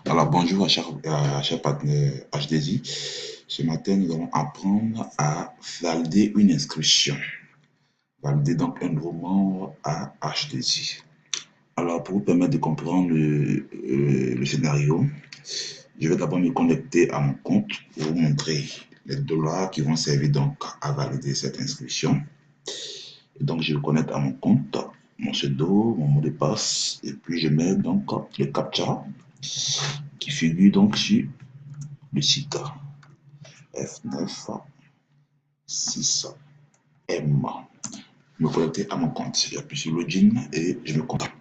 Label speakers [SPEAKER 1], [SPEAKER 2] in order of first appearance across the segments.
[SPEAKER 1] Alors bonjour à chaque partenaire HDI. Ce matin, nous allons apprendre à valider une inscription. Valider donc un nouveau membre à HDI. Alors pour vous permettre de comprendre le scénario, je vais d'abord me connecter à mon compte pour vous montrer les dollars qui vont servir donc à valider cette inscription. Et donc je me connecte à mon compte, mon pseudo, mon mot de passe, et puis je mets donc le captcha qui figure donc sur le site F9 6M. Me connecter à mon compte. J'appuie sur Login et je me connecte.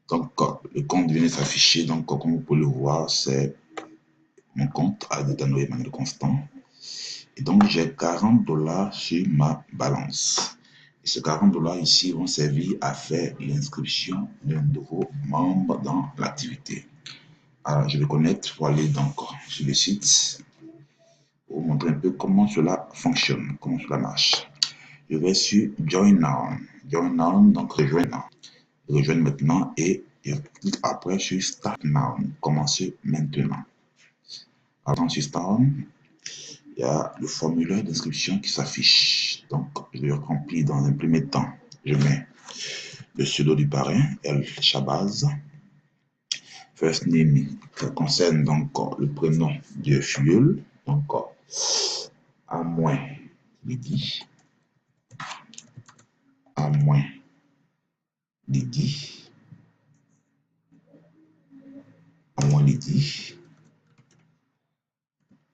[SPEAKER 1] Donc, le compte vient de s'afficher. Donc, comme vous pouvez le voir, c'est mon compte à Adetano Emmanuel Constant. Et donc, j'ai 40 dollars sur ma balance. Et ces 40 dollars ici vont servir à faire l'inscription d'un nouveau membre dans l'activité. Alors, je me connecte pour aller donc sur le site pour vous montrer un peu comment cela fonctionne, comment cela marche. Je vais sur Join Now. Join Now, donc rejoindre. Rejoindre maintenant et je clique après sur Start Now. Commencer maintenant. Avant sur Start, il y a le formulaire d'inscription qui s'affiche. Donc, je le remplis dans un premier temps. Je mets le pseudo du parrain, El Shabazz. First name qui concerne donc le prénom de filleul. Donc, à moins Lydie. À moins Lydie. À moins Lydie.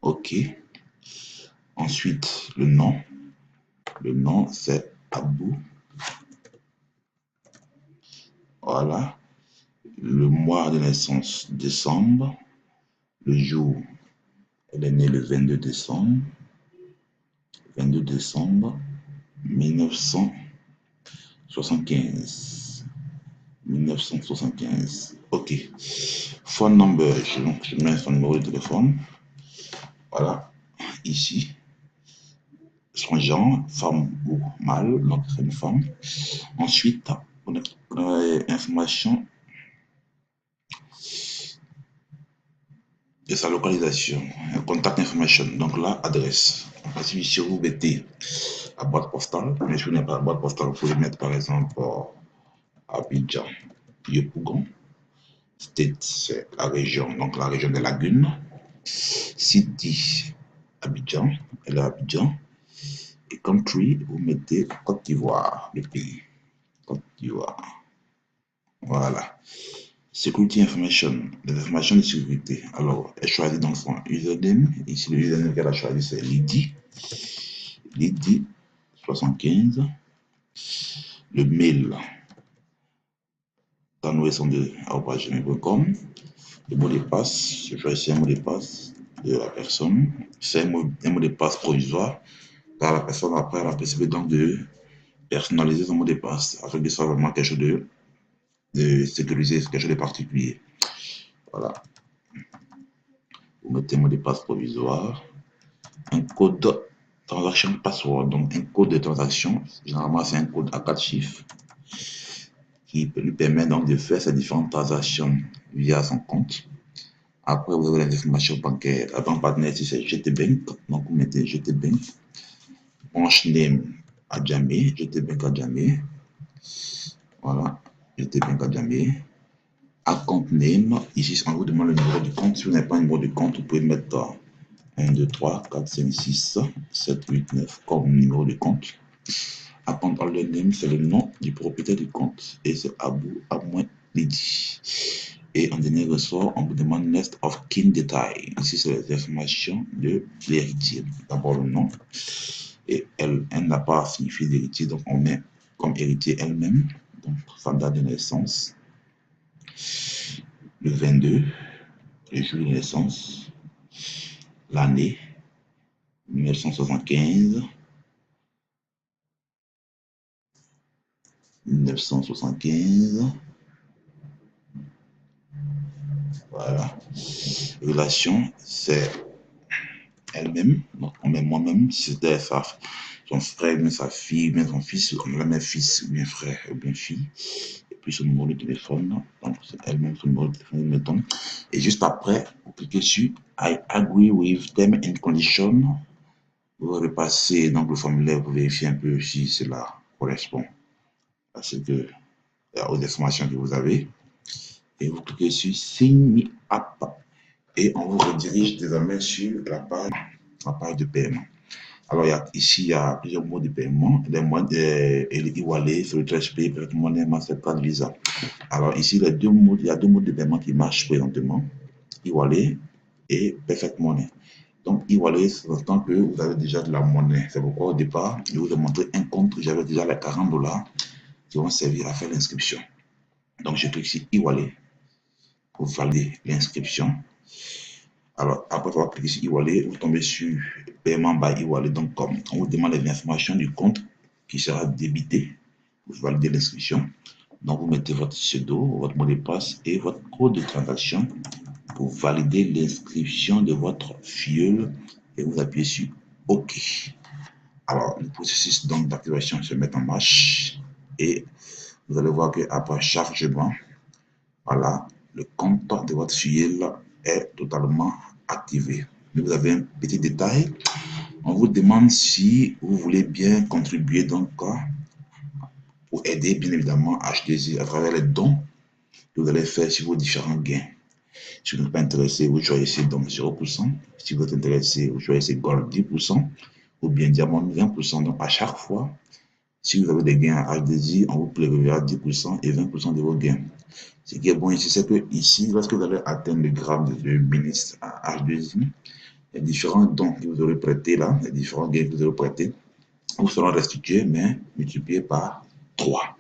[SPEAKER 1] OK. Ensuite, le nom. Le nom, c'est Abou. Voilà. Le mois de naissance, décembre. Le jour, elle est née le 22 décembre. 22 décembre 1975. 1975. OK. Phone number, je mets son numéro de téléphone. Voilà. Ici. Son genre, femme ou mâle, donc c'est une femme. Ensuite, on a information de sa localisation, contact information, donc là, adresse. Si vous mettez la boîte postale, mais si vous n'avez pas la boîte postale, vous pouvez mettre par exemple Abidjan, Yopougon. State, c'est la région, donc la région des lagunes. City, Abidjan, elle est Abidjan. Et country, vous mettez Côte d'Ivoire, le pays. Côte d'Ivoire. Voilà. Security information, les informations de sécurité. Alors, elle choisit donc son username. Ici, le username qu'elle a choisi, c'est Lydie. Lydie 75. Le mail, tanouet102@gmail.com. Le mot de passe, je choisis un mot de passe de la personne. C'est un mot de passe provisoire, car la personne, après, elle a possibilité donc de personnaliser son mot de passe afin que ce soit vraiment quelque chose de sécurisé, quelque chose de particulier. Voilà. Vous mettez un mot de passe provisoire. Un code transaction password, donc un code de transaction. Généralement, c'est un code à 4 chiffres qui lui permet donc de faire ses différentes transactions via son compte. Après, vous avez les informations bancaires. La banque partenaire ici, c'est GTBank. Donc, vous mettez GTBank. Branch name à jamais. GTBank à jamais. Voilà. GTBank à jamais. Account name. Ici, on vous demande le numéro du compte. Si vous n'avez pas un numéro de compte, vous pouvez mettre 1, 2, 3, 4, 5, 6, 7, 8, 9 comme numéro de compte. Account holder name, c'est le nom du propriétaire du compte. Et c'est Abou Lydie. Et en dernier ressort, on vous demande Next of Kin Detail. Ici, c'est les informations de l'héritier. D'abord le nom. Et elle n'a pas signifié l'héritier, donc on met comme héritier elle-même. Donc, sa date de naissance. Le 22, le jour de naissance. L'année, 1975. 1975. Voilà. Relation, c'est elle-même. Donc, on met moi-même. Si c'était son frère, bien sa fille, bien son fils, on met même fils, ou bien frère, ou bien fille. Et puis son numéro de téléphone. Donc, c'est elle-même son numéro de téléphone, mettons. Et juste après, vous cliquez sur I agree with them and condition. Vous repassez donc le formulaire pour vérifier un peu si cela correspond à ce que, aux informations que vous avez. Et vous cliquez sur Sign me up. Et on vous redirige désormais sur la page de paiement. Alors, ici, il y a plusieurs modes de paiement. Les modes e-wallet, sur le TracePay, Money, Mastercard, Visa. Alors, ici, il y a deux modes de paiement qui marchent présentement. E-wallet et Perfect Money. Donc, e-wallet, c'est l'instant que vous avez déjà de la monnaie. C'est pourquoi, au départ, je vous ai montré un compte où j'avais déjà les $40 qui vont servir à faire l'inscription. Donc, je clique sur e-wallet pour valider l'inscription. Alors, après avoir cliqué sur e-wallet, vous tombez sur paiement by e-wallet. Donc, comme on vous demande les informations du compte qui sera débité, vous validez l'inscription. Donc, vous mettez votre pseudo, votre mot de passe et votre code de transaction pour valider l'inscription de votre filleul et vous appuyez sur OK. Alors, le processus d'activation se met en marche et vous allez voir qu'après chargement, voilà, le compte de votre filleul est totalement activé. Mais vous avez un petit détail. On vous demande si vous voulez bien contribuer donc pour aider bien évidemment H2I à travers les dons que vous allez faire sur vos différents gains. Si vous n'êtes pas intéressé, vous choisissez donc 0%. Si vous êtes intéressé, vous choisissez Gold 10% ou bien Diamond 20%. Donc à chaque fois, si vous avez des gains à H2I, on vous prélèvera 10% et 20% de vos gains. Ce qui est bon ici, c'est que ici, lorsque vous allez atteindre le grade de ministre à H2I, les différents dons que vous aurez prêtés là, les différents gains que vous aurez prêtés, vous seront restitués, mais multipliés par 3.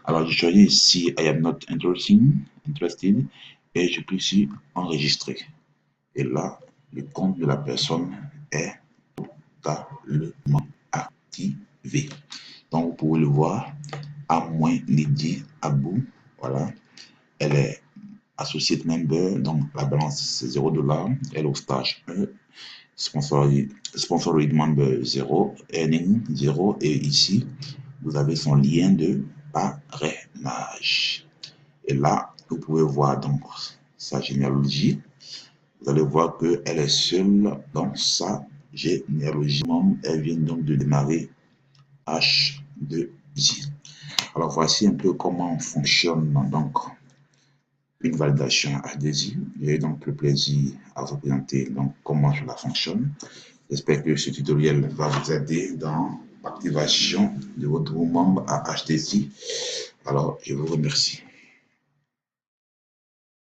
[SPEAKER 1] Alors, je choisis ici I am not interested et je clique sur enregistrer. Et là, le compte de la personne est totalement activé. Donc, vous pouvez le voir, à moins Lydie Abou, voilà, elle est associate member, donc la balance c'est $0, elle est au stage 1, sponsored member 0, earning 0, et ici, vous avez son lien de parrainage. Et là, vous pouvez voir donc sa généalogie. Vous allez voir qu'elle est seule dans sa généalogie. Elle vient donc de démarrer H2I. Alors voici un peu comment fonctionne donc une validation H2I. J'ai donc le plaisir à vous présenter donc comment cela fonctionne. J'espère que ce tutoriel va vous aider dans l'activation de votre membre à H2I. Alors, je vous remercie.